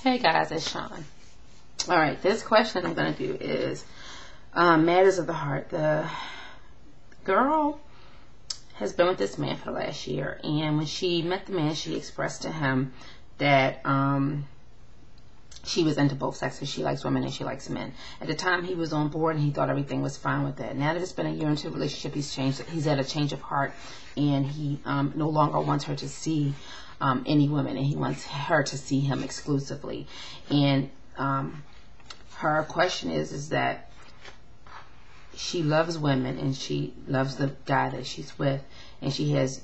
Hey guys, it's Sean. Alright, this question I'm going to do is matters of the heart. The girl has been with this man for the last year, and when she met the man, she expressed to him that she was into both sexes. She likes women and she likes men. At the time, he was on board and he thought everything was fine with that. Now that it's been a year into the relationship, he's changed. He's had a change of heart, and he no longer wants her to see any women, and he wants her to see him exclusively. And her question is that she loves women and she loves the guy that she's with, and she has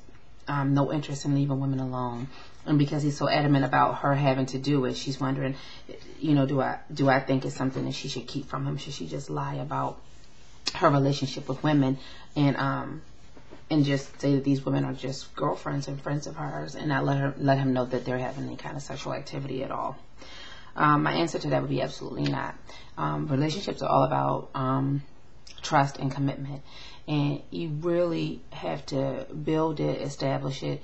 no interest in leaving women alone. And because he's so adamant about her having to do it, she's wondering, do I think it's something that she should keep from him? Should she just lie about her relationship with women and just say that these women are just girlfriends and friends of hers, and not let him know that they're having any kind of sexual activity at all? My answer to that would be absolutely not. Relationships are all about trust and commitment, and you really have to build it, establish it,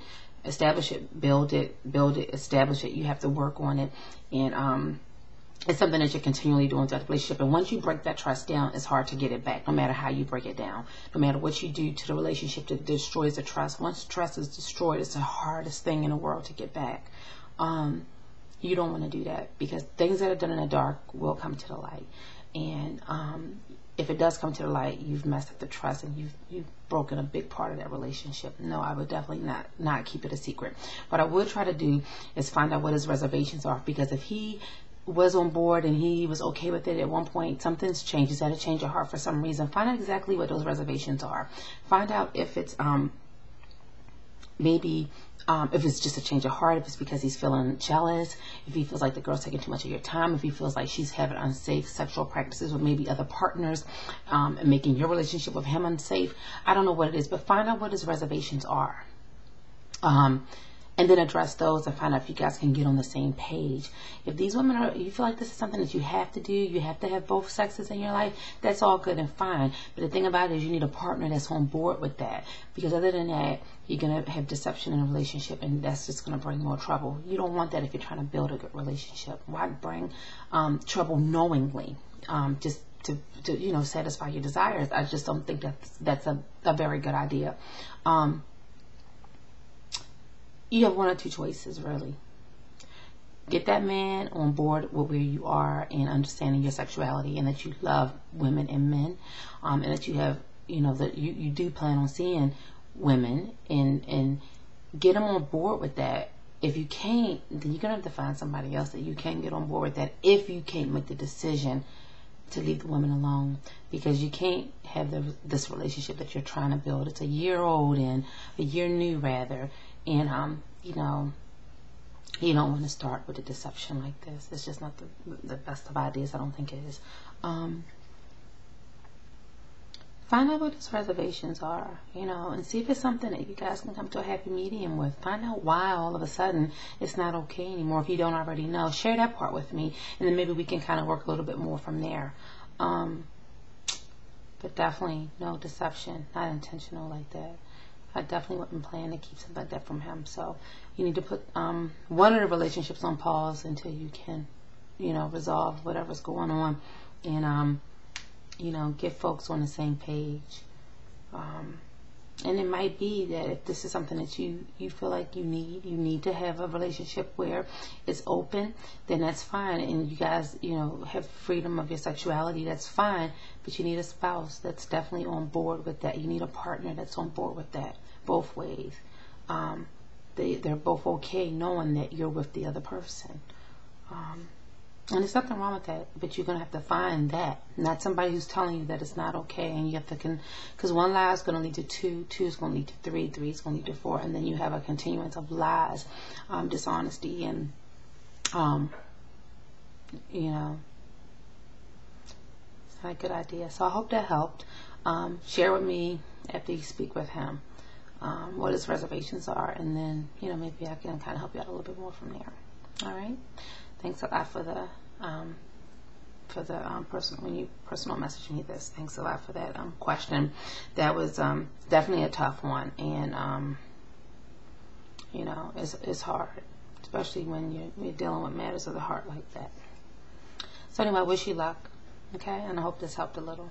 build it, establish it. You have to work on it, and it's something that you're continually doing throughout the relationship. And once you break that trust down, it's hard to get it back, no matter how you break it down, no matter what you do to the relationship that destroys the trust. Once trust is destroyed, it's the hardest thing in the world to get back. You don't want to do that, because things that are done in the dark will come to the light. And if it does come to the light, you've messed up the trust and you've broken a big part of that relationship. No, I would definitely not keep it a secret. What I would try to do is find out what his reservations are, because if he was on board and he was okay with it at one point, something's changed. He's had a change of heart for some reason. Find out exactly what those reservations are. Find out if it's if it's just a change of heart, if it's because he's feeling jealous, if he feels like the girl's taking too much of your time, if he feels like she's having unsafe sexual practices with maybe other partners, and making your relationship with him unsafe. I don't know what it is, but find out what his reservations are. And then address those and find out if you guys can get on the same page. If these women you feel like this is something that you have to do, you have to have both sexes in your life, that's all good and fine. But the thing about it is you need a partner that's on board with that. Because other than that, you're going to have deception in a relationship, and that's just going to bring more trouble. You don't want that if you're trying to build a good relationship. Why bring trouble knowingly just to satisfy your desires? I just don't think that's a very good idea. You have one or two choices, really. Get that man on board with where you are and understanding your sexuality, and that you love women and men, and that you have, that you do plan on seeing women, and get them on board with that. If you can't, then you're going to have to find somebody else that you can get on board with that, if you can't make the decision to leave the women alone, because you can't have this relationship that you're trying to build. It's a year old, and a year new rather. And you don't want to start with a deception like this. It's just not the best of ideas. I don't think it is. Find out what his reservations are, and see if it's something that you guys can come to a happy medium with. Find out why all of a sudden it's not okay anymore. If you don't already know, share that part with me, and then maybe we can kind of work a little bit more from there. But definitely no deception, not intentional like that. I definitely wouldn't plan to keep something like that from him. So you need to put one of the relationships on pause until you can, resolve whatever's going on, and get folks on the same page. And it might be that if this is something that you feel like you need to have a relationship where it's open, then that's fine. And you guys, have freedom of your sexuality, that's fine. But you need a spouse that's definitely on board with that. You need a partner that's on board with that, both ways. They're both okay knowing that you're with the other person. And there's nothing wrong with that, but you're going to have to find that, not somebody who's telling you that it's not okay. And you have to, because one lie is going to lead to two is going to lead to three is going to lead to four, and then you have a continuance of lies, dishonesty, and it's not a good idea. So I hope that helped. Share with me after you speak with him what his reservations are, and then maybe I can kind of help you out a little bit more from there. All right. Thanks a lot for the when you personal message me this. Thanks a lot for that question. That was definitely a tough one, and it's hard especially when you're dealing with matters of the heart like that. So anyway, I wish you luck, okay? And I hope this helped a little.